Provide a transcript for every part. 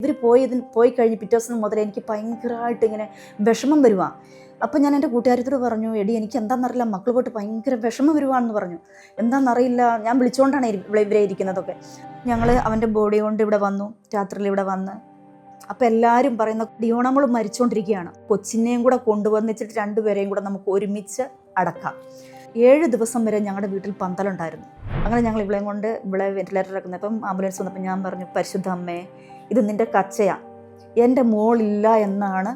ഇവർ പോയി കഴിഞ്ഞ് പിറ്റേ ദിവസം മുതൽ എനിക്ക് ഭയങ്കരമായിട്ട് ഇങ്ങനെ വിഷമം വരുവാ. അപ്പം ഞാൻ എൻ്റെ കൂട്ടുകാരത്തോട് പറഞ്ഞു, എടി എനിക്ക് എന്താണെന്നറിയില്ല, മക്കൾ പോയിട്ട് ഭയങ്കര വിഷമം വരുവാണെന്ന് പറഞ്ഞു. എന്താണെന്നറിയില്ല, ഞാൻ വിളിച്ചുകൊണ്ടാണ് ഇവരെ ഇരിക്കുന്നതൊക്കെ. ഞങ്ങൾ അവൻ്റെ ബോഡി കൊണ്ട് ഇവിടെ വന്നു, രാത്രിയിൽ ഇവിടെ വന്ന്. അപ്പം എല്ലാവരും പറയുന്ന ഡിയോണമോൾ മരിച്ചുകൊണ്ടിരിക്കുകയാണ്, കൊച്ചിനെയും കൂടെ കൊണ്ടുവന്നിച്ചിട്ട് രണ്ടുപേരെയും കൂടെ നമുക്ക് ഒരുമിച്ച് അടക്കാം. 7 ദിവസം വരെ ഞങ്ങളുടെ വീട്ടിൽ പന്തലുണ്ടായിരുന്നു. അങ്ങനെ ഞങ്ങൾ ഇവിടെ വെന്റിലേറ്റർ ഇറക്കുന്നത്. അപ്പം ആംബുലൻസ് വന്നപ്പോൾ ഞാൻ പറഞ്ഞു, പരിശുദ്ധ അമ്മേ, ഇത് നിൻ്റെ കച്ചയാണ്, എൻ്റെ മോളില്ല എന്നാണ്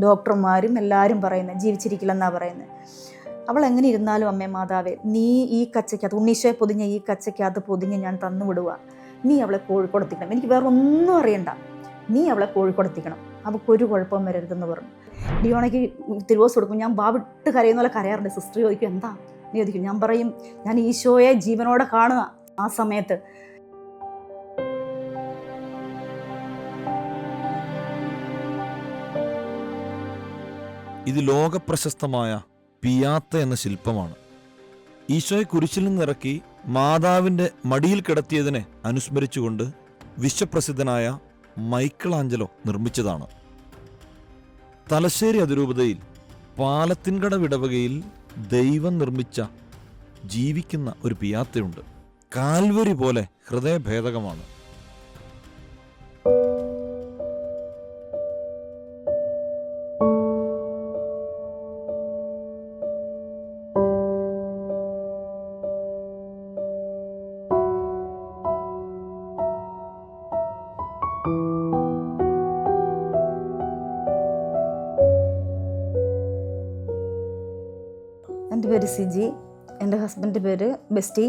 ഡോക്ടർമാരും എല്ലാവരും പറയുന്നത്, ജീവിച്ചിരിക്കില്ലെന്നാണ് പറയുന്നത്. അവൾ എങ്ങനെ ഇരുന്നാലും അമ്മേ മാതാവേ, നീ ഈ കച്ചയ്ക്കകത്ത് ഉണ്ണീശോയെ പൊതിഞ്ഞ ഈ കച്ചയ്ക്കകത്ത് പൊതിഞ്ഞ് ഞാൻ തന്നു വിടുക. നീ അവളെ കോഴിക്കോടെത്തിക്കണം, എനിക്ക് വേറെ ഒന്നും അറിയണ്ട, നീ അവളെ കോഴിക്കോടെത്തിക്കണം, അവൾക്കൊരു കുഴപ്പം വരരുതെന്ന് പറഞ്ഞു. ഡിയോണയ്ക്ക് തിരുവോസ് കൊടുക്കും. ഞാൻ ബാവിട്ട് കരയുന്ന പോലെ കരയാറുണ്ട്. സിസ്റ്റർ ചോദിക്കും എന്താ നീ ചോദിക്കും. ഞാൻ പറയും, ഞാൻ ഈശോയെ ജീവനോടെ കാണുക. ആ സമയത്ത് ഇത് ലോകപ്രശസ്തമായ പിയാത്ത എന്ന ശില്പമാണ്. ഈശോയെ കുരിശിൽ നിന്നിറക്കി മാതാവിൻ്റെ മടിയിൽ കിടത്തിയതിനെ അനുസ്മരിച്ചുകൊണ്ട് വിശ്വപ്രസിദ്ധനായ മൈക്കിൾ ആഞ്ചലോ നിർമ്മിച്ചതാണ്. തലശ്ശേരി അതിരൂപതയിൽ പാലത്തിൻകട വിടവകയിൽ ദൈവം നിർമ്മിച്ച ജീവിക്കുന്ന ഒരു പിയാത്തയുണ്ട്. കാൽവരി പോലെ ഹൃദയഭേദകമാണ്. എൻ്റെ പേര് സിജി, എൻ്റെ ഹസ്ബൻഡ് പേര് ബെസ്റ്റി,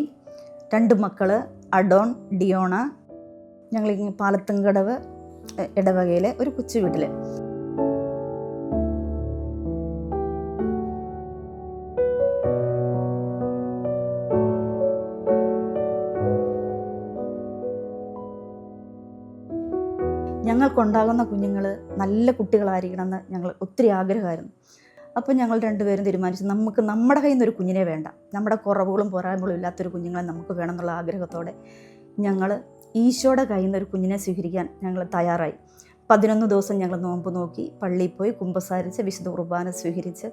2 മക്കൾ അഡോൺ, ഡിയോണ. ഞങ്ങൾ പാലത്തുംകടവ് ഇടവകയിലെ ഒരു കൊച്ചു വീട്ടിൽ. ഞങ്ങൾക്കുണ്ടാകുന്ന കുഞ്ഞുങ്ങൾ നല്ല കുട്ടികളായിരിക്കണമെന്ന് ഞങ്ങൾ ഒത്തിരി ആഗ്രഹമായിരുന്നു. അപ്പോൾ ഞങ്ങൾ 2 പേരും തീരുമാനിച്ചു, നമുക്ക് നമ്മുടെ കയ്യിൽ നിന്നൊരു കുഞ്ഞിനെ വേണ്ട, നമ്മുടെ കുറവുകളും പോരായ്മകളും ഇല്ലാത്തൊരു കുഞ്ഞുങ്ങളെ നമുക്ക് വേണമെന്നുള്ള ആഗ്രഹത്തോടെ ഞങ്ങൾ ഈശോയുടെ കയ്യിൽ നിന്നൊരു കുഞ്ഞിനെ സ്വീകരിക്കാൻ ഞങ്ങൾ തയ്യാറായി. 11 ദിവസം ഞങ്ങൾ നോമ്പ് നോക്കി, പള്ളിയിൽ പോയി കുമ്പസാരിച്ച് വിശുദ്ധ കുർബാന സ്വീകരിച്ച്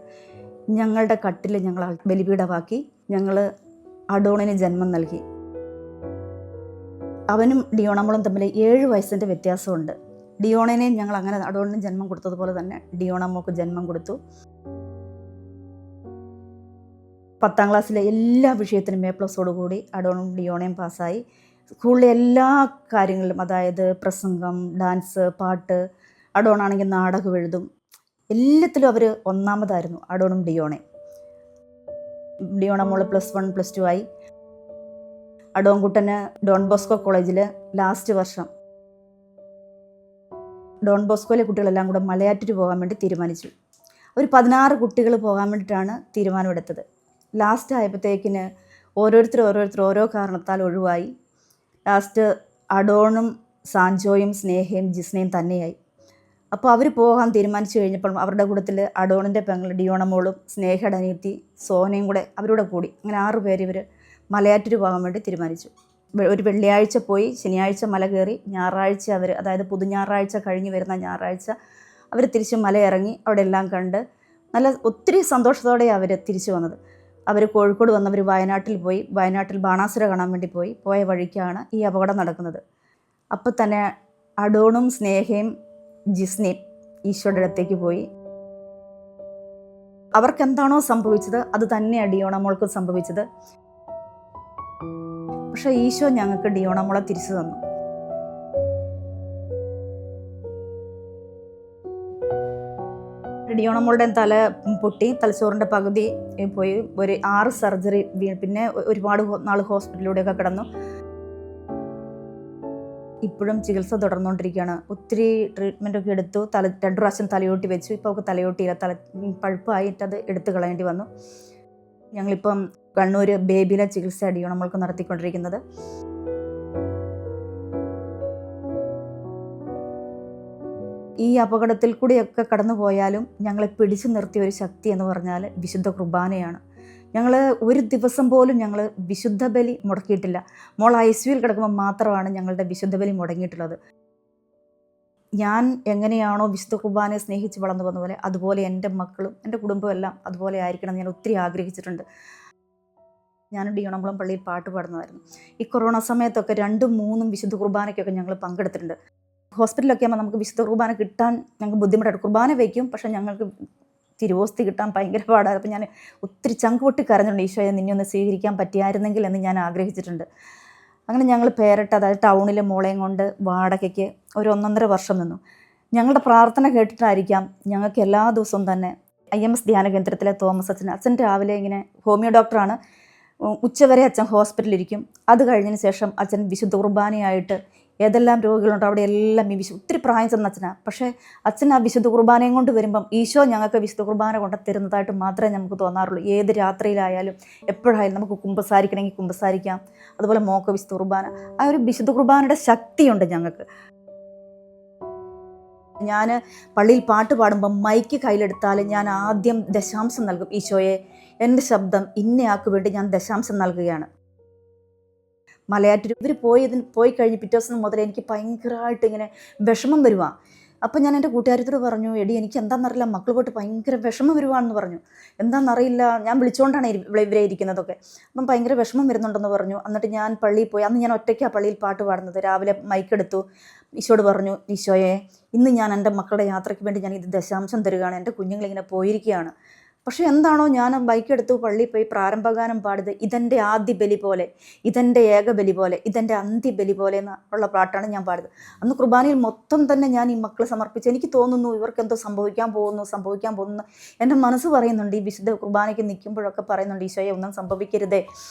ഞങ്ങളുടെ കട്ടിൽ ഞങ്ങൾ ബലിപീഠമാക്കി. ഞങ്ങൾ അഡോണിന് ജന്മം നൽകി. അവനും ഡിയോണമോളും തമ്മിൽ 7 വയസ്സിൻ്റെ വ്യത്യാസമുണ്ട്. ഡിയോണനെയും ഞങ്ങൾ അങ്ങനെ അഡോണിന് ജന്മം കൊടുത്തതുപോലെ തന്നെ ഡിയോണമോൾക്ക് ജന്മം കൊടുത്തു. 10ാം ക്ലാസ്സിലെ എല്ലാ വിഷയത്തിനും A+ഓടുകൂടി അഡോണും ഡിയോണയും പാസ്സായി. സ്കൂളിലെ എല്ലാ കാര്യങ്ങളിലും, അതായത് പ്രസംഗം, ഡാൻസ്, പാട്ട്, അഡോണാണെങ്കിൽ നാടകം എഴുതും, എല്ലാത്തിലും അവർ ഒന്നാമതായിരുന്നു, അഡോണും ഡിയോണയും. ഡിയോണമോൾ +1 +2 ആയി. അഡോൺകുട്ടന് ഡോൺ ബോസ്കോ കോളേജിൽ ലാസ്റ്റ് വർഷം. ഡോൺ ബോസ്കോയിലെ കുട്ടികളെല്ലാം കൂടെ മലയാറ്റൂർ പോകാൻ വേണ്ടി തീരുമാനിച്ചു. ഒരു 16 കുട്ടികൾ പോകാൻ വേണ്ടിയിട്ടാണ് തീരുമാനമെടുത്തത്. ലാസ്റ്റ് ആയപ്പോഴത്തേക്കിന് ഓരോരുത്തർ ഓരോ കാരണത്താൽ ഒഴിവായി. ലാസ്റ്റ് അഡോണും സാൻജോയും സ്നേഹയും ജിസ്നയും തന്നെയായി. അപ്പോൾ അവർ പോകാൻ തീരുമാനിച്ചു കഴിഞ്ഞപ്പോൾ അവരുടെ കൂട്ടത്തിൽ അഡോണിൻ്റെ പെങ്ങൾ ഡിയോണമോളും സ്നേഹയുടെ അനിയത്തി സോനയും കൂടെ അവരുടെ കൂടി. അങ്ങനെ 6 പേര് ഇവർ മലയാറ്റൂർ പോകാൻ വേണ്ടി തീരുമാനിച്ചു. ഒരു വെള്ളിയാഴ്ച പോയി, ശനിയാഴ്ച മല കയറി, ഞായറാഴ്ച അവർ, അതായത് പുതുഞായറാഴ്ച കഴിഞ്ഞ് വരുന്ന ഞായറാഴ്ച അവർ തിരിച്ച് മല ഇറങ്ങി അവിടെ എല്ലാം കണ്ട് നല്ല ഒത്തിരി സന്തോഷത്തോടെ അവർ തിരിച്ചു വന്നത്. അവർ കോഴിക്കോട് വന്നവർ വയനാട്ടിൽ പോയി. വയനാട്ടിൽ ബാണാസുര കാണാൻ വേണ്ടി പോയ വഴിക്കാണ് ഈ അപകടം നടക്കുന്നത്. അപ്പോൾ തന്നെ അഡോണും സ്നേഹയും ജിസ്നയും ഈശോയുടെ അടുത്തേക്ക് പോയി. അവർക്കെന്താണോ സംഭവിച്ചത് അത് തന്നെയാണ് ഡിയോണമോൾക്ക് സംഭവിച്ചത്. പക്ഷേ ഈശോ ഞങ്ങൾക്ക് ഡിയോണമോളെ തിരിച്ചു തന്നു. ഡിയോണമോളുടെ തല പൊട്ടി, തലച്ചോറിൻ്റെ പകുതി പോയി, ഒരു 6 സർജറി, പിന്നെ ഒരുപാട് നാൾ ഹോസ്പിറ്റലിലൂടെയൊക്കെ കിടന്നു. ഇപ്പോഴും ചികിത്സ തുടർന്നുകൊണ്ടിരിക്കുകയാണ്. ഒത്തിരി ട്രീറ്റ്മെൻറ്റൊക്കെ എടുത്തു. 2 പ്രാവശ്യം തലയോട്ടി വെച്ചു. ഇപ്പോൾ അവൾക്ക് തലയോട്ടിയില്ല, പഴുപ്പായിട്ടത് എടുത്തു കളയേണ്ടി വന്നു. ഞങ്ങളിപ്പം കണ്ണൂർ ബേബിയിലെ ചികിത്സ ഡിയോണമോൾക്ക് നടത്തിക്കൊണ്ടിരിക്കുന്നത്. ഈ അപകടത്തിൽ കൂടിയൊക്കെ കടന്നു പോയാലും ഞങ്ങളെ പിടിച്ചു നിർത്തിയ ഒരു ശക്തി എന്ന് പറഞ്ഞാൽ വിശുദ്ധ കുർബാനയാണ്. ഞങ്ങൾ ഒരു ദിവസം പോലും ഞങ്ങൾ വിശുദ്ധ ബലി മുടക്കിയിട്ടില്ല. മോൾ ICUവിൽ കിടക്കുമ്പോൾ മാത്രമാണ് ഞങ്ങളുടെ വിശുദ്ധ ബലി മുടങ്ങിയിട്ടുള്ളത്. ഞാൻ എങ്ങനെയാണോ വിശുദ്ധ കുർബാനയെ സ്നേഹിച്ച് വളർന്നു വന്ന പോലെ അതുപോലെ എൻ്റെ മക്കളും എൻ്റെ കുടുംബവും എല്ലാം അതുപോലെ ആയിരിക്കണം എന്ന് ഞാൻ ഒത്തിരി ആഗ്രഹിച്ചിട്ടുണ്ട്. ഞാനും ഡിയോണംകുളം പള്ളിയിൽ പാട്ട് പാടുന്നതായിരുന്നു. ഈ കൊറോണ സമയത്തൊക്കെ 2ഉം 3ഉം വിശുദ്ധ കുർബാനയ്ക്കൊക്കെ ഞങ്ങൾ പങ്കെടുത്തിട്ടുണ്ട്. ഹോസ്പിറ്റലൊക്കെ ആകുമ്പോൾ നമുക്ക് വിശുദ്ധ കുർബാന കിട്ടാൻ ഞങ്ങൾക്ക് ബുദ്ധിമുട്ടായിട്ട് കുർബാന വയ്ക്കും, പക്ഷേ ഞങ്ങൾക്ക് തിരുവോസ്തി കിട്ടാൻ ഭയങ്കര പാടാണ്. അപ്പോൾ ഞാൻ ഒത്തിരി ചങ്ക് പൊട്ടി കരഞ്ഞിട്ടുണ്ട്, ഈശോയെ നിന്നെ ഒന്ന് സ്വീകരിക്കാൻ പറ്റിയായിരുന്നെങ്കിൽ എന്ന് ഞാൻ ആഗ്രഹിച്ചിട്ടുണ്ട്. അങ്ങനെ ഞങ്ങൾ പേരട്ട്, അതായത് ടൗണിലെ മോളെയും കൊണ്ട് വാടകയ്ക്ക് ഒരു 1.5 വർഷം നിന്നു. ഞങ്ങളുടെ പ്രാർത്ഥന കേട്ടിട്ടായിരിക്കാം ഞങ്ങൾക്ക് എല്ലാ ദിവസവും തന്നെ IMS ധ്യാന കേന്ദ്രത്തിലെ തോമസ് അച്ഛൻ രാവിലെ ഇങ്ങനെ ഹോമിയോ ഡോക്ടറാണ്, ഉച്ചവരെ അച്ഛൻ ഹോസ്പിറ്റലിരിക്കും. അത് കഴിഞ്ഞതിന് ശേഷം അച്ഛൻ വിശുദ്ധ കുർബാനയായിട്ട് ഏതെല്ലാം രോഗികളുണ്ടോ അവിടെ എല്ലാം ഒത്തിരി പ്രായം ചെന്ന അച്ഛനാണ്. പക്ഷേ അച്ഛൻ ആ വിശുദ്ധ കുർബാനയും കൊണ്ട് വരുമ്പം ഈശോ ഞങ്ങൾക്ക് വിശുദ്ധ കുർബാന കൊണ്ട് തരുന്നതായിട്ട് മാത്രമേ നമുക്ക് തോന്നാറുള്ളൂ. ഏത് രാത്രിയിലായാലും എപ്പോഴായാലും നമുക്ക് കുമ്പസാരിക്കണമെങ്കിൽ കുമ്പസാരിക്കാം. അതുപോലെ മോക്ക വിശുദ്ധ കുർബാന, ആ ഒരു വിശുദ്ധ കുർബാനയുടെ ശക്തിയുണ്ട് ഞങ്ങൾക്ക്. ഞാൻ പള്ളിയിൽ പാട്ട് പാടുമ്പം മൈക്ക് കയ്യിലെടുത്താൽ ഞാൻ ആദ്യം ദശാംശം നൽകും. ഈശോയെ, എൻ്റെ ശബ്ദം ഇന്നയാൾക്ക് വേണ്ടി ഞാൻ ദശാംശം നൽകുകയാണ്. മലയാറ്റൂർ ഇവർ പോയി കഴിഞ്ഞ് പിറ്റേ ദിവസം മുതൽ എനിക്ക് ഭയങ്കരമായിട്ട് ഇങ്ങനെ വിഷമം വരുവാ. അപ്പം ഞാൻ എൻ്റെ കൂട്ടുകാരത്തോട് പറഞ്ഞു, എടി എനിക്ക് എന്താണെന്നറിയില്ല, മക്കൾ പോയിട്ട് ഭയങ്കര വിഷമം വരുവാണെന്ന് പറഞ്ഞു. എന്താണെന്നറിയില്ല, ഞാൻ വിളിച്ചുകൊണ്ടാണ് ഇവരെ ഇരിക്കുന്നതൊക്കെ. അപ്പം ഭയങ്കര വിഷമം വരുന്നുണ്ടെന്ന് പറഞ്ഞു. എന്നിട്ട് ഞാൻ പള്ളിയിൽ പോയി. അന്ന് ഞാൻ ഒറ്റയ്ക്കാണ് പള്ളിയിൽ പാട്ട് പാടുന്നത്. രാവിലെ മൈക്കെടുത്തു, ഈശോയോട് പറഞ്ഞു, ഈശോയെ ഇന്ന് ഞാൻ എൻ്റെ മക്കളുടെ യാത്രയ്ക്ക് വേണ്ടി ഞാൻ ഇത് ദശാംശം തരികയാണ്. എൻ്റെ കുഞ്ഞുങ്ങളിങ്ങനെ പോയിരിക്കുകയാണ്. പക്ഷേ എന്താണോ ഞാൻ ബൈക്കെടുത്തു പള്ളിയിൽ പോയി പ്രാരംഭഗാനം പാടിയത്, ഇതെൻ്റെ ആദ്യ ബലി പോലെ, ഇതെൻ്റെ ഏക ബലി പോലെ, ഇതെൻ്റെ അന്ത്യ ബലി പോലെ എന്നുള്ള പാട്ടാണ് ഞാൻ പാടിയത്. അന്ന് കുർബാനയിൽ മൊത്തം തന്നെ ഞാൻ ഈ മക്കളെ സമർപ്പിച്ച്, എനിക്ക് തോന്നുന്നു ഇവർക്ക് എന്തോ സംഭവിക്കാൻ പോകുന്നു. എൻ്റെ മനസ്സ് പറയുന്നുണ്ട്, ഈ വിശുദ്ധ കുർബാനയ്ക്ക് നിൽക്കുമ്പോഴൊക്കെ പറയുന്നുണ്ട്, ഈശോയെ ഒന്നും സംഭവിക്കരുതേ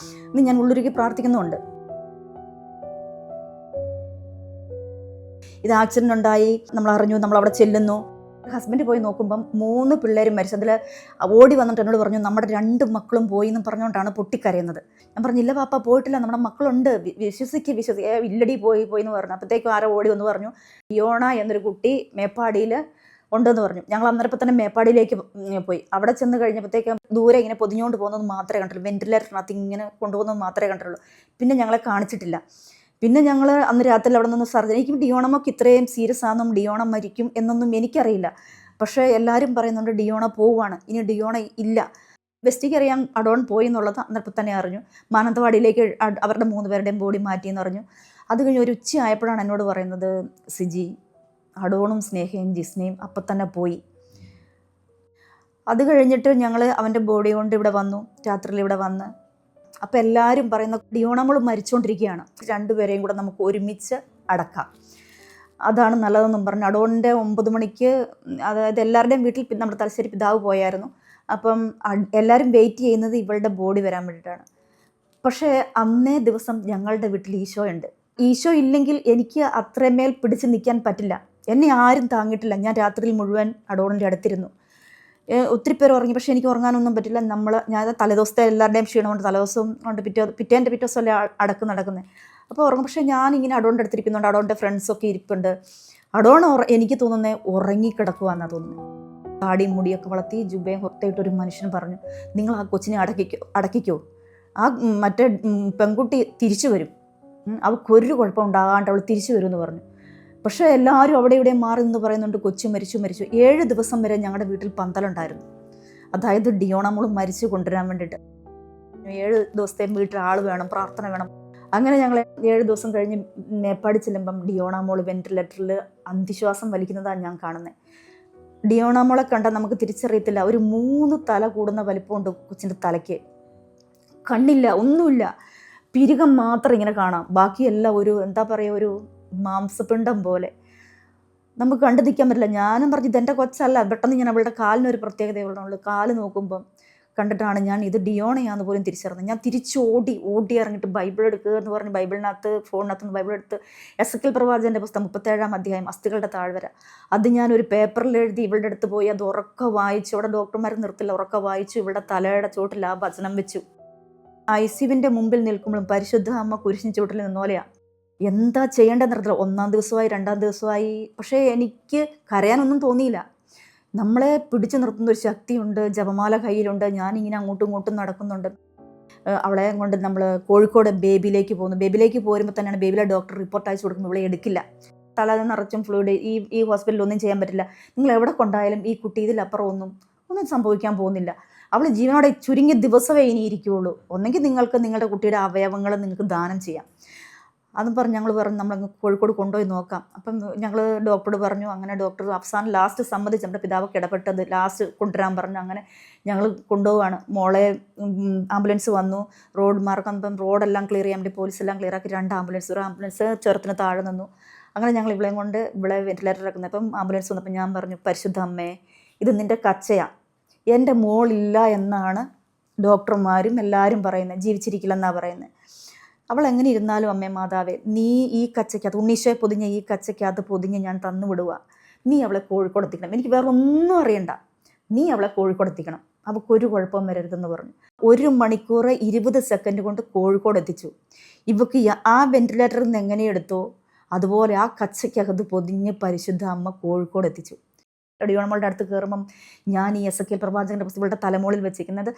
എന്ന് ഞാൻ ഉള്ളുരുകി പ്രാർത്ഥിക്കുന്നുണ്ട്. ഇത് ആക്സിഡൻ്റ് ഉണ്ടായി, നമ്മൾ അറിഞ്ഞു, നമ്മളവിടെ ചെല്ലുന്നു. ഹസ്ബൻഡ് പോയി നോക്കുമ്പം 3 പിള്ളേരും മരിച്ചു. അതിൽ ഓടി വന്നിട്ട് എന്നോട് പറഞ്ഞു, നമ്മുടെ 2 മക്കളും പോയി എന്ന് പറഞ്ഞുകൊണ്ടാണ് പൊട്ടിക്കരയുന്നത്. ഞാൻ പറഞ്ഞില്ല പാപ്പ, പോയിട്ടില്ല, നമ്മുടെ മക്കളുണ്ട്, വിശ്വസിക്കുക. ഇല്ലടി പോയി എന്ന് പറഞ്ഞു. അപ്പോഴത്തേക്കും ആരോ ഓടി വന്ന് പറഞ്ഞു, ഡിയോണ എന്നൊരു കുട്ടി മേപ്പാടിയിൽ ഉണ്ടെന്ന് പറഞ്ഞു. ഞങ്ങൾ അന്നേരപ്പം തന്നെ മേപ്പാടിയിലേക്ക് പോയി. അവിടെ ചെന്ന് കഴിഞ്ഞപ്പോഴത്തേക്കും ദൂരെ ഇങ്ങനെ പൊതിഞ്ഞുകൊണ്ട് പോകുന്നത് മാത്രമേ കണ്ടുള്ളൂ, വെന്റിലേറ്ററിനകത്ത് ഇങ്ങനെ കൊണ്ടുപോകുന്നത് മാത്രമേ കണ്ടുള്ളൂ. പിന്നെ ഞങ്ങളെ കാണിച്ചിട്ടില്ല. പിന്നെ ഞങ്ങൾ അന്ന് രാത്രി അവിടെ നിന്ന് സർജറി, എനിക്ക് ഡിയോണമൊക്കെ ഇത്രയും സീരിയസ് ആണെന്നും ഡിയോണ മരിക്കും എന്നൊന്നും എനിക്കറിയില്ല. പക്ഷേ എല്ലാവരും പറയുന്നുണ്ട് ഡിയോണ പോവുകയാണ്, ഇനി ഡിയോണ ഇല്ല. വെസ്റ്റിക്ക് അറിയാൻ അഡോൺ പോയി എന്നുള്ളത് അന്നപ്പം തന്നെ അറിഞ്ഞു. മാനന്തവാടിയിലേക്ക് അവരുടെ 3 പേരുടെയും ബോഡി മാറ്റിയെന്ന് പറഞ്ഞു. അത് കഴിഞ്ഞ് ഒരു ഉച്ചയായപ്പോഴാണ് എന്നോട് പറയുന്നത്, സിജി, അഡോണും സ്നേഹയും ജിസ്നയും അപ്പം തന്നെ പോയി. അത് കഴിഞ്ഞിട്ട് ഞങ്ങൾ അവൻ്റെ ബോഡി കൊണ്ട് ഇവിടെ വന്നു, രാത്രിയിൽ ഇവിടെ വന്ന്. അപ്പോൾ എല്ലാവരും പറയുന്ന, ഡിയോണമോൾ മരിച്ചുകൊണ്ടിരിക്കുകയാണ്, 2 പേരെയും കൂടെ നമുക്ക് ഒരുമിച്ച് അടക്കാം, അതാണ് നല്ലതെന്നും പറഞ്ഞു. അഡോണിൻ്റെ 9 മണിക്ക്, അതായത് എല്ലാവരുടെയും വീട്ടിൽ നമ്മുടെ തലശ്ശേരി പിതാവ് പോയായിരുന്നു. അപ്പം എല്ലാവരും വെയിറ്റ് ചെയ്യുന്നത് ഇവളുടെ ബോഡി വരാൻ വേണ്ടിയിട്ടാണ്. പക്ഷേ അന്നേ ദിവസം ഞങ്ങളുടെ വീട്ടിൽ ഈശോ ഉണ്ട്. ഈശോ ഇല്ലെങ്കിൽ എനിക്ക് അത്രമേൽ പിടിച്ച് നിൽക്കാൻ പറ്റില്ല. എന്നെ ആരും താങ്ങിയിട്ടില്ല. ഞാൻ രാത്രിയിൽ മുഴുവൻ അഡോണിൻ്റെ അടുത്തിരുന്നു. ഒത്തിരി പേര് ഉറങ്ങി, പക്ഷേ എനിക്ക് ഉറങ്ങാനൊന്നും പറ്റില്ല. ഞാൻ തലേദിവസത്തെ എല്ലാവരുടെയും ക്ഷീണം കൊണ്ട് തലേദിവസം കൊണ്ട് പിറ്റേൻ്റെ ദിവസമല്ലേ അടക്കം നടക്കുന്നത്. അപ്പോൾ ഉറങ്ങും. പക്ഷേ ഞാനിങ്ങനെ അഡോണിൻ്റെ അടുത്തിരിക്കുന്നുണ്ട്, അഡോണിൻ്റെ ഫ്രണ്ട്സൊക്കെ ഇരിപ്പുണ്ട്. എനിക്ക് തോന്നുന്നത് ഉറങ്ങിക്കിടക്കുവാന്നാണ് തോന്നുന്നത്. താടിയും മുടിയൊക്കെ വളർത്തി ജുബയും ഹൊത്തയിട്ടൊരു മനുഷ്യൻ പറഞ്ഞു, നിങ്ങൾ ആ കൊച്ചിനെ അടക്കിക്കോ, ആ മറ്റേ പെൺകുട്ടി തിരിച്ചു വരും, അവൾക്കൊരു കുഴപ്പം ഉണ്ടാകാണ്ട് അവൾ തിരിച്ചു വരും എന്ന് പറഞ്ഞു. പക്ഷേ എല്ലാവരും അവിടെ ഇവിടെ മാറി നിന്ന് പറയുന്നുണ്ട്, കൊച്ചു മരിച്ചു. 7 ദിവസം വരെ ഞങ്ങളുടെ വീട്ടിൽ പന്തലുണ്ടായിരുന്നു. അതായത് ഡിയോണമോൾ മരിച്ചു കൊണ്ടുവരാൻ വേണ്ടിയിട്ട് 7 ദിവസത്തെ വീട്ടിൽ ആൾ വേണം, പ്രാർത്ഥന വേണം. അങ്ങനെ ഞങ്ങൾ 7 ദിവസം കഴിഞ്ഞ് മേപ്പാടി ചെല്ലുമ്പം ഡിയോണമോൾ വെന്റിലേറ്ററിൽ അന്തിശ്വാസം വലിക്കുന്നതാണ് ഞാൻ കാണുന്നത്. ഡിയോണമോളെ കണ്ടാൽ നമുക്ക് തിരിച്ചറിയത്തില്ല. ഒരു 3 തല കൂടുന്ന വലിപ്പമുണ്ട് കൊച്ചിൻ്റെ തലയ്ക്ക്. കണ്ണില്ല, ഒന്നുമില്ല, പിരികം മാത്രം ഇങ്ങനെ കാണാം. ബാക്കിയെല്ലാം ഒരു എന്താ പറയുക, ഒരു മാംസപിണ്ഡം പോലെ. നമുക്ക് കണ്ടു നിൽക്കാൻ പറ്റില്ല. ഞാനും പറഞ്ഞു, ഇതെൻ്റെ കൊച്ചല്ല. പെട്ടെന്ന് ഞാൻ അവളുടെ കാലിനൊരു പ്രത്യേകതയുള്ളൂ. കാല് നോക്കുമ്പം കണ്ടിട്ടാണ് ഞാൻ ഇത് ഡിയോണയാന്ന് പോലും തിരിച്ചറിഞ്ഞത്. ഞാൻ തിരിച്ച് ഓടി ഇറങ്ങിയിട്ട് ബൈബിൾ എടുക്കുക എന്ന് പറഞ്ഞ് ബൈബിളിനകത്ത് ഫോണിനകത്ത് ബൈബിൾ എടുത്ത് എസെക്കിയേൽ പ്രവാചകൻ്റെ പുസ്തകം 37-ാം അധ്യായം അസ്ഥികളുടെ താഴ്വര, അത് ഞാനൊരു പേപ്പറിൽ എഴുതി ഇവളുടെ അടുത്ത് പോയി അത് ഉറക്കെ വായിച്ചു. അവിടെ ഡോക്ടർമാർ നിർത്തില്ല, ഉറക്കെ വായിച്ചു. ഇവളുടെ തലയുടെ ചോട്ടിൽ ആ വചനം വെച്ചു. ICUവിൻ്റെ മുമ്പിൽ നിൽക്കുമ്പോഴും പരിശുദ്ധ അമ്മ കുരിശിന് ചോട്ടിൽ നിന്നോലെയാണ്. എന്താ ചെയ്യേണ്ടതെന്നറിയില്ല. 1-ാം ദിവസമായി, 2-ാം ദിവസമായി. പക്ഷേ എനിക്ക് കരയാനൊന്നും തോന്നിയില്ല. നമ്മളെ പിടിച്ചു നിർത്തുന്ന ഒരു ശക്തിയുണ്ട്. ജപമാല കയ്യിലുണ്ട്. ഞാനിങ്ങനെ അങ്ങോട്ടും ഇങ്ങോട്ടും നടക്കുന്നുണ്ട്. അവളെ കൊണ്ട് നമ്മൾ കോഴിക്കോട് ബേബിയിലേക്ക് പോകുന്നു. ബേബിയിലേക്ക് പോരുമ്പോൾ തന്നെയാണ് ബേബിയിലെ ഡോക്ടർ റിപ്പോർട്ട് അയച്ചു കൊടുക്കുമ്പോൾ ഇവളെ എടുക്കില്ല. തല നിറച്ചും ഫ്ലൂയിഡ്, ഈ ഹോസ്പിറ്റലിൽ ഒന്നും ചെയ്യാൻ പറ്റില്ല, നിങ്ങൾ എവിടെ കൊണ്ടായാലും ഈ കുട്ടി ഇതിലപ്പുറം ഒന്നും സംഭവിക്കാൻ പോകുന്നില്ല, അവൾ ജീവനോടെ ചുരുങ്ങിയ ദിവസമേ ഇനി ഇരിക്കുകയുള്ളൂ, ഒന്നെങ്കിൽ നിങ്ങൾക്ക് നിങ്ങളുടെ കുട്ടിയുടെ അവയവങ്ങൾ നിങ്ങൾക്ക് ദാനം ചെയ്യാം. അതും പറഞ്ഞ് ഞങ്ങൾ പറഞ്ഞു നമ്മളങ്ങ് കോഴിക്കോട് കൊണ്ടുപോയി നോക്കാം. അപ്പം ഞങ്ങൾ ഡോക്ടറോട് പറഞ്ഞു. അങ്ങനെ ഡോക്ടർ അവസാനം ലാസ്റ്റ് സമ്മതിച്ച്, നമ്മുടെ പിതാവൊക്കെ ഇടപെട്ടത് ലാസ്റ്റ് കൊണ്ടുവരാൻ പറഞ്ഞു. അങ്ങനെ ഞങ്ങൾ കൊണ്ടുപോവാണ്. മോളെ ആംബുലൻസ് വന്നു, റോഡ് മാർഗം റോഡെല്ലാം ക്ലിയർ ചെയ്യാൻ വേണ്ടി പോലീസെല്ലാം ക്ലിയർ ആക്കി. 2 ആംബുലൻസ്, ഒരു ആംബുലൻസ് ചെറുത്തിന് താഴെ നിന്നു. അങ്ങനെ ഞങ്ങൾ ഇവളെയും കൊണ്ട് ഇവിടെ വെന്റിലേറ്റർ ഇറക്കുന്നത്. അപ്പം ആംബുലൻസ് വന്നപ്പോൾ ഞാൻ പറഞ്ഞു, പരിശുദ്ധ അമ്മേ, ഇത് നിൻ്റെ കച്ചയാണ്, എൻ്റെ മോളില്ല എന്നാണ് ഡോക്ടർമാരും എല്ലാവരും പറയുന്നത്, ജീവിച്ചിരിക്കില്ലെന്നാണ് പറയുന്നത്. അവൾ എങ്ങനെ ഇരുന്നാലും അമ്മേ മാതാവേ, നീ ഈ കച്ചയ്ക്കകത്ത് ഉണ്ണീശോയെ പൊതിഞ്ഞ ഈ കച്ചയ്ക്കകത്ത് പൊതിഞ്ഞ് ഞാൻ തന്നു വിടുക, നീ അവളെ കോഴിക്കോട് എത്തിക്കണം, എനിക്ക് വേറെ ഒന്നും അറിയണ്ട, നീ അവളെ കോഴിക്കോട് എത്തിക്കണം, അവൾക്കൊരു കുഴപ്പവും വരരുതെന്ന് പറഞ്ഞു. 1 മണിക്കൂർ 20 സെക്കൻഡ് കൊണ്ട് കോഴിക്കോട് എത്തിച്ചു. ഇവക്ക് ആ വെന്റിലേറ്ററിൽ നിന്ന് എങ്ങനെ എടുത്തോ അതുപോലെ ആ കച്ചയ്ക്കകത്ത് പൊതിഞ്ഞ് പരിശുദ്ധ അമ്മ കോഴിക്കോട് എത്തിച്ചു. ഡിയോണമോളുടെ അടുത്ത് കയറുമ്പം ഞാൻ ഈ എസെക്കിയേൽ പ്രവാചകൻ്റെ പുസ്തകങ്ങളുടെ തലമുകളിൽ വെച്ചിരിക്കുന്നത്,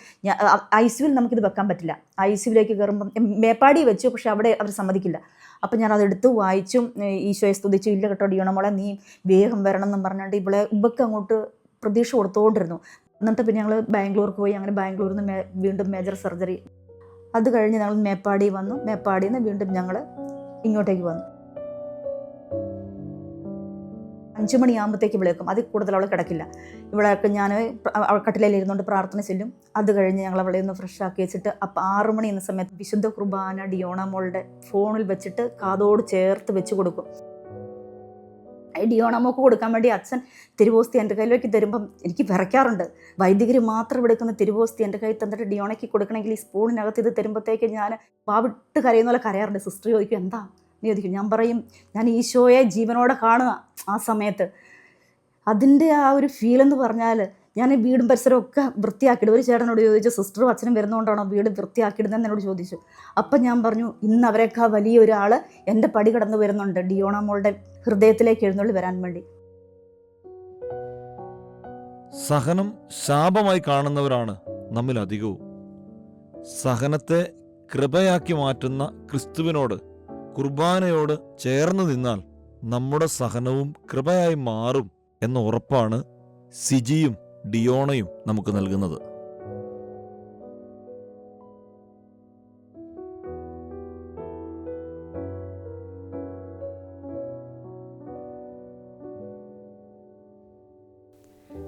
ICUവിൽ നമുക്കിത് വെക്കാൻ പറ്റില്ല. ICUവിലേക്ക് കയറുമ്പം മേപ്പാടി വെച്ചു, പക്ഷെ അവിടെ അവർ സമ്മതിക്കില്ല. അപ്പം ഞാൻ അതെടുത്ത് വായിച്ചും ഈശോയെ സ്തുതിച്ചു. ഇല്ല കേട്ടോ ഡിയോണമോളെ, നീ വേഗം വരണം എന്നും പറഞ്ഞുകൊണ്ട് ഇവൾക്ക് അങ്ങോട്ട് പ്രതീക്ഷ കൊടുത്തുകൊണ്ടിരുന്നു. എന്നിട്ട് പിന്നെ ഞങ്ങൾ ബാംഗ്ലൂർക്ക് പോയി. അങ്ങനെ ബാംഗ്ലൂരിൽ നിന്ന് വീണ്ടും മേജർ സർജറി. അത് കഴിഞ്ഞ് ഞങ്ങൾ മേപ്പാടി വന്നു. മേപ്പാടിയിൽ നിന്ന് വീണ്ടും ഞങ്ങൾ ഇങ്ങോട്ടേക്ക് വന്നു. 5 മണിയാകുമ്പോഴത്തേക്ക് വിളിക്കും. അതിൽ കൂടുതൽ അവൾ കിടക്കില്ല. ഇവളൊക്കെ ഞാൻ കട്ടിലയിൽ ഇരുന്നുകൊണ്ട് പ്രാർത്ഥന ചെല്ലും. അത് കഴിഞ്ഞ് ഞങ്ങൾ അവളെ ഒന്ന് ഫ്രഷ് ആക്കി വെച്ചിട്ട് അപ്പം 6 മണി എന്ന സമയത്ത് വിശുദ്ധ കുർബാന ഡിയോണമോളുടെ ഫോണിൽ വെച്ചിട്ട് കാതോട് ചേർത്ത് വെച്ച് കൊടുക്കും. ഡിയോണമോക്ക് കൊടുക്കാൻ വേണ്ടി അച്ഛൻ തിരുവോസ്തി എൻ്റെ കയ്യിലേക്ക് തരുമ്പം എനിക്ക് വിറയ്ക്കാറുണ്ട്. വൈദികർ മാത്രം എടുക്കുന്ന തിരുവോസ്തി എൻ്റെ കയ്യിൽ തന്നിട്ട് ഡിയോണയ്ക്ക് കൊടുക്കണമെങ്കിൽ ഈ സ്പൂണിനകത്ത് ഇത് തരുമ്പോഴത്തേക്ക് ഞാൻ പാവിട്ട് കരയുന്ന പോലെ കരയാറുണ്ട്. സിസ്റ്റർ ചോദിക്കും എന്താ നീ ചോദിക്കും. ഞാൻ പറയും ഞാൻ ഈശോയെ ജീവനോടെ കാണുക ആ സമയത്ത്. അതിൻ്റെ ആ ഒരു ഫീലെന്ന് പറഞ്ഞാൽ ഞാൻ വീടും പരിസരവും ഒക്കെ വൃത്തിയാക്കിയിടും. ഒരു ചേട്ടനോട് ചോദിച്ചു, സിസ്റ്ററും അച്ഛനും വരുന്നതുകൊണ്ടാണോ വീട് വൃത്തിയാക്കിയിടുന്നതെന്ന് എന്നോട് ചോദിച്ചു. അപ്പം ഞാൻ പറഞ്ഞു, ഇന്ന് അവരെക്കാൾ വലിയ ഒരാൾ എൻ്റെ പടി കടന്നു വരുന്നുണ്ട് ഡിയോണമോളുടെ ഹൃദയത്തിലേക്ക് എഴുന്നള്ളി വരാൻ വേണ്ടി. സഹനം ശാപമായി കാണുന്നവരാണ് നമ്മിൽ അധികവും. സഹനത്തെ കൃപയാക്കി മാറ്റുന്ന ക്രിസ്തുവിനോട്, കുർബാനയോട് ചേർന്ന് നിന്നാൽ നമ്മുടെ സഹനവും കൃപയായി മാറും എന്ന ഉറപ്പാണ് സിജിയും ഡിയോണയും നമുക്ക് നൽകുന്നത്.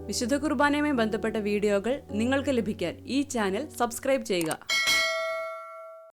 വിശുദ്ധ കുർബാനയുമായി ബന്ധപ്പെട്ട വീഡിയോകൾ നിങ്ങൾക്ക് ലഭിക്കാൻ ഈ ചാനൽ സബ്സ്ക്രൈബ് ചെയ്യുക.